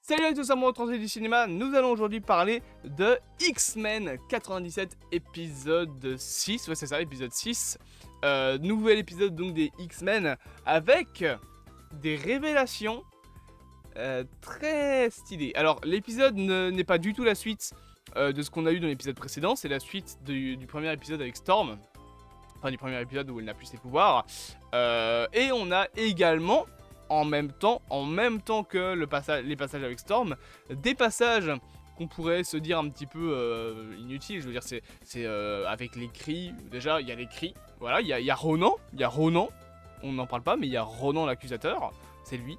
Salut à tous, c'est moi, Translate du cinéma. Nous allons aujourd'hui parler de X-Men 97 épisode 6. Ouais, c'est ça, épisode 6. Nouvel épisode donc des X-Men avec des révélations très stylées. Alors, l'épisode n'est pas du tout la suite de ce qu'on a eu dans l'épisode précédent. C'est la suite du premier épisode avec Storm. Enfin, du premier épisode où elle n'a plus ses pouvoirs. Et on a également... en même temps que les passages avec Storm, des passages qu'on pourrait se dire un petit peu inutiles. Je veux dire, c'est avec les cris. Déjà, il y a les cris. Voilà, il y a Ronan. On n'en parle pas, mais il y a Ronan l'accusateur. C'est lui.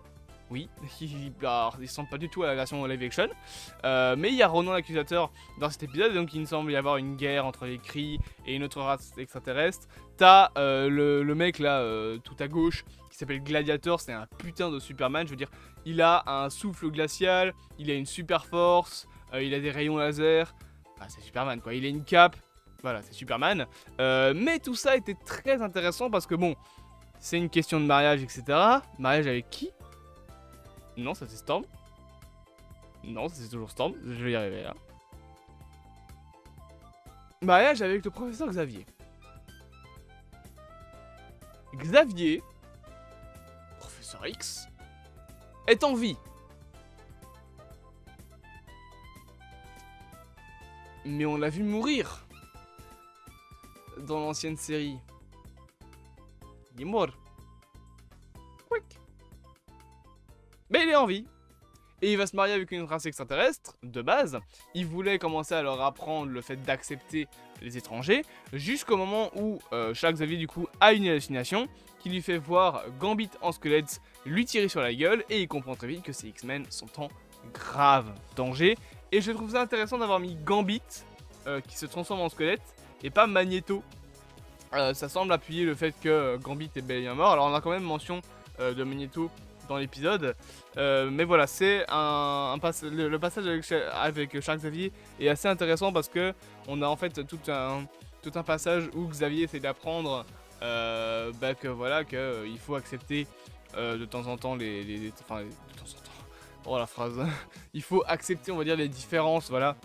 Oui, il ressemble pas du tout à la version live action. Mais il y a Ronan l'accusateur dans cet épisode. Donc il me semble y avoir une guerre entre les cris et une autre race extraterrestre. T'as le mec là, tout à gauche, qui s'appelle Gladiator. C'est un putain de Superman. Je veux dire, il a un souffle glacial, il a une super force, il a des rayons laser. Enfin, c'est Superman quoi. Il a une cape. Voilà, c'est Superman. Mais tout ça était très intéressant parce que bon, c'est une question de mariage, etc. Mariage avec qui ? Non, ça c'est Storm. Non, ça c'est toujours Storm. Je vais y arriver là. Mariage avec le professeur Xavier. Xavier, professeur X, est en vie. Mais on l'a vu mourir dans l'ancienne série. Il est mort. Quick. Mais il est en vie. Et il va se marier avec une race extraterrestre, de base. Il voulait commencer à leur apprendre le fait d'accepter les étrangers, jusqu'au moment où Charles Xavier, du coup, a une hallucination qui lui fait voir Gambit en squelette lui tirer sur la gueule, et il comprend très vite que ces X-Men sont en grave danger. Et je trouve ça intéressant d'avoir mis Gambit, qui se transforme en squelette, et pas Magneto. Ça semble appuyer le fait que Gambit est bel et bien mort. Alors on a quand même mention de Magneto dans l'épisode, mais voilà, c'est le passage avec Charles Xavier est assez intéressant parce que on a en fait tout un passage où Xavier essaie d'apprendre que voilà, que il faut accepter de temps en temps de temps en temps, oh la phrase, il faut accepter, on va dire, les différences, voilà,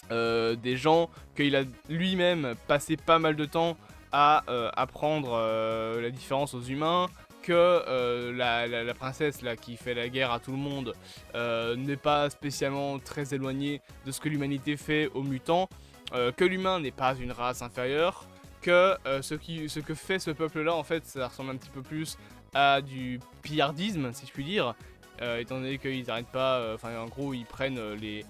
des gens, qu'il a lui-même passé pas mal de temps à apprendre la différence aux humains, que la princesse là qui fait la guerre à tout le monde n'est pas spécialement très éloignée de ce que l'humanité fait aux mutants, que l'humain n'est pas une race inférieure, que ce que fait ce peuple là en fait ça ressemble un petit peu plus à du pillardisme si je puis dire, étant donné qu'ils n'arrêtent pas, enfin en gros ils prennent les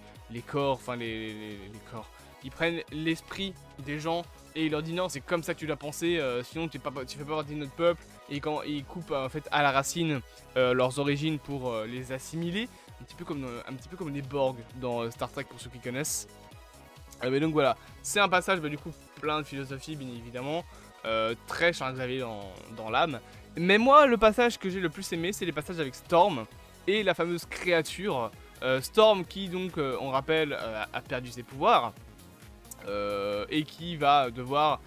corps, enfin les corps, ils prennent l'esprit des gens et ils leur disent non c'est comme ça que tu l'as pensé, sinon tu fais pas partie de notre peuple. Et quand ils coupent en fait à la racine leurs origines pour les assimiler, un petit peu comme les Borg dans Star Trek pour ceux qui connaissent. Mais donc voilà, c'est un passage du coup plein de philosophie bien évidemment, très Charles Xavier dans l'âme. Mais moi le passage que j'ai le plus aimé c'est les passages avec Storm et la fameuse créature. Storm qui donc on rappelle a perdu ses pouvoirs et qui va devoir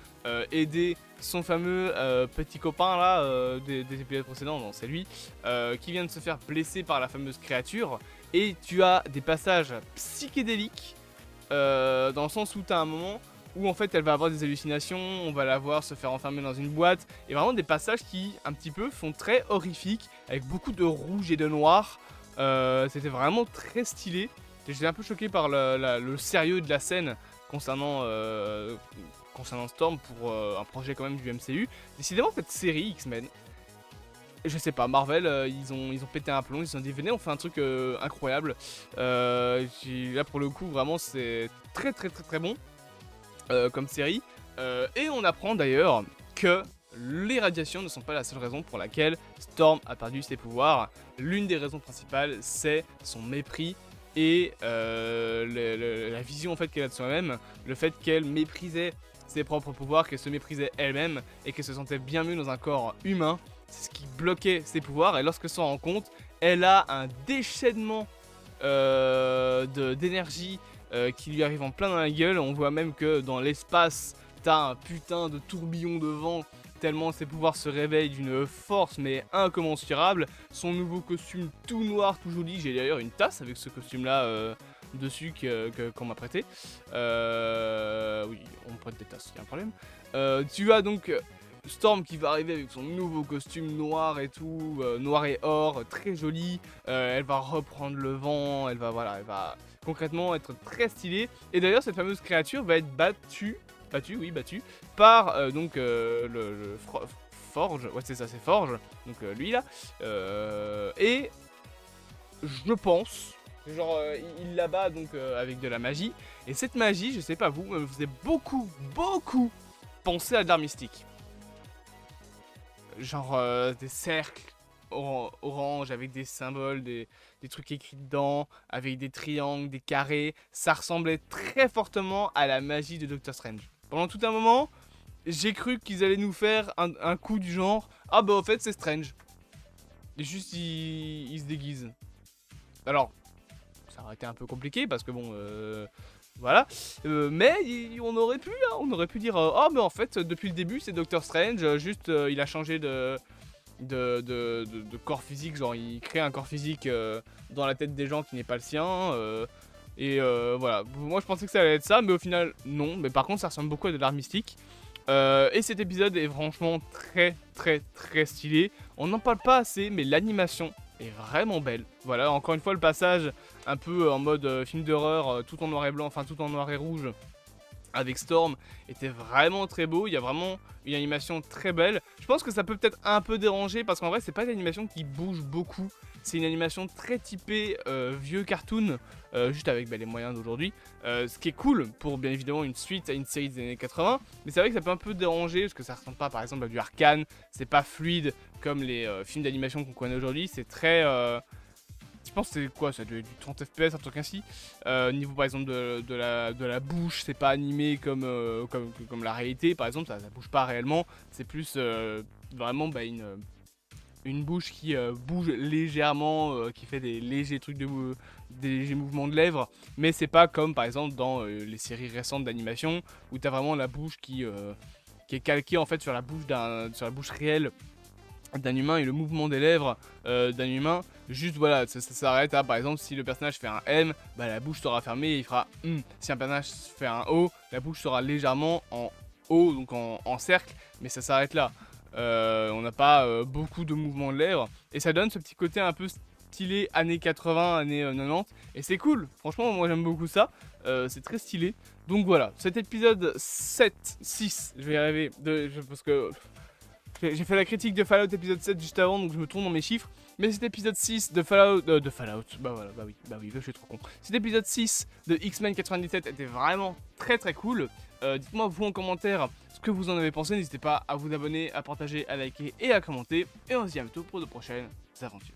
aider son fameux petit copain là des épisodes précédents, non c'est lui, qui vient de se faire blesser par la fameuse créature. Et tu as des passages psychédéliques dans le sens où tu as un moment où en fait elle va avoir des hallucinations, on va la voir se faire enfermer dans une boîte, et vraiment des passages qui un petit peu font très horrifiques, avec beaucoup de rouge et de noir. C'était vraiment très stylé. J'étais un peu choqué par le sérieux de la scène concernant Storm pour un projet quand même du MCU. Décidément cette série X-Men, je sais pas, Marvel, ils ont pété un plomb, ils se sont dit venez on fait un truc incroyable. Là pour le coup vraiment c'est très bon comme série. Et on apprend d'ailleurs que les radiations ne sont pas la seule raison pour laquelle Storm a perdu ses pouvoirs. L'une des raisons principales c'est son mépris et la vision en fait qu'elle a de soi-même, le fait qu'elle méprisait ses propres pouvoirs, qu'elle se méprisait elle-même et qu'elle se sentait bien mieux dans un corps humain. C'est ce qui bloquait ses pouvoirs, et lorsque s'en rend compte, elle a un déchaînement d'énergie qui lui arrive en plein dans la gueule. On voit même que dans l'espace t'as un putain de tourbillon de vent, tellement ses pouvoirs se réveillent d'une force mais incommensurable. Son nouveau costume tout noir, tout joli, j'ai d'ailleurs une tasse avec ce costume là dessus qu'on m'a prêté. Oui, on me prête des tasses, y'a un problème. Tu as donc Storm qui va arriver avec son nouveau costume noir et tout, noir et or, très joli. Elle va reprendre le vent, elle va concrètement être très stylée. Et d'ailleurs cette fameuse créature va être battue par donc le Forge, ouais c'est ça, c'est Forge, donc lui là. Et je pense, genre il la bat donc avec de la magie. Et cette magie, je sais pas vous, me faisait beaucoup penser à de l'art mystique. Genre des cercles orange avec des symboles, des trucs écrits dedans, avec des triangles, des carrés. Ça ressemblait très fortement à la magie de Doctor Strange. Pendant tout un moment, j'ai cru qu'ils allaient nous faire un coup du genre « Ah bah en fait c'est Strange ». Et juste il se déguise. Alors, ça aurait été un peu compliqué parce que bon... voilà, mais on aurait pu dire oh mais en fait depuis le début c'est Doctor Strange, juste il a changé de corps physique, genre il crée un corps physique dans la tête des gens qui n'est pas le sien, et voilà, moi je pensais que ça allait être ça, mais au final non, mais par contre ça ressemble beaucoup à de l'art mystique. Et cet épisode est franchement très stylé, on n'en parle pas assez, mais l'animation est vraiment belle. Voilà, encore une fois le passage un peu en mode film d'horreur, tout en noir et blanc, enfin tout en noir et rouge avec Storm était vraiment très beau. Il y a vraiment une animation très belle. Je pense que ça peut peut-être un peu déranger parce qu'en vrai c'est pas une animation qui bouge beaucoup. C'est une animation très typée vieux cartoon, juste avec les moyens d'aujourd'hui. Ce qui est cool pour bien évidemment une suite à une série des années 80. Mais c'est vrai que ça peut un peu déranger parce que ça ressemble pas par exemple à du Arcane. C'est pas fluide comme les films d'animation qu'on connaît aujourd'hui. C'est très... je pense que c'est quoi, ça doit être du 30 FPS, un truc ainsi. Niveau par exemple de la bouche, c'est pas animé comme la réalité, par exemple, ça bouge pas réellement. C'est plus vraiment une bouche qui bouge légèrement, qui fait des légers trucs des légers mouvements de lèvres. Mais c'est pas comme par exemple dans les séries récentes d'animation où t'as vraiment la bouche qui est calquée en fait sur la bouche réelle d'un humain et le mouvement des lèvres d'un humain. Juste voilà, ça s'arrête à par exemple si le personnage fait un M, bah la bouche sera fermée et il fera Si un personnage fait un O, la bouche sera légèrement en O, donc en cercle, mais ça s'arrête là. On n'a pas beaucoup de mouvements de lèvres et ça donne ce petit côté un peu stylé années 80, années 90 et c'est cool, franchement moi j'aime beaucoup ça, c'est très stylé. Donc voilà, cet épisode 6, je vais y arriver, parce que j'ai fait la critique de Fallout épisode 7 juste avant, donc je me tourne dans mes chiffres. Mais cet épisode 6 de Fallout, bah voilà, bah oui, je suis trop con. Cet épisode 6 de X-Men 97 était vraiment très cool. Dites-moi vous en commentaire ce que vous en avez pensé. N'hésitez pas à vous abonner, à partager, à liker et à commenter. Et on se dit à bientôt pour de prochaines aventures.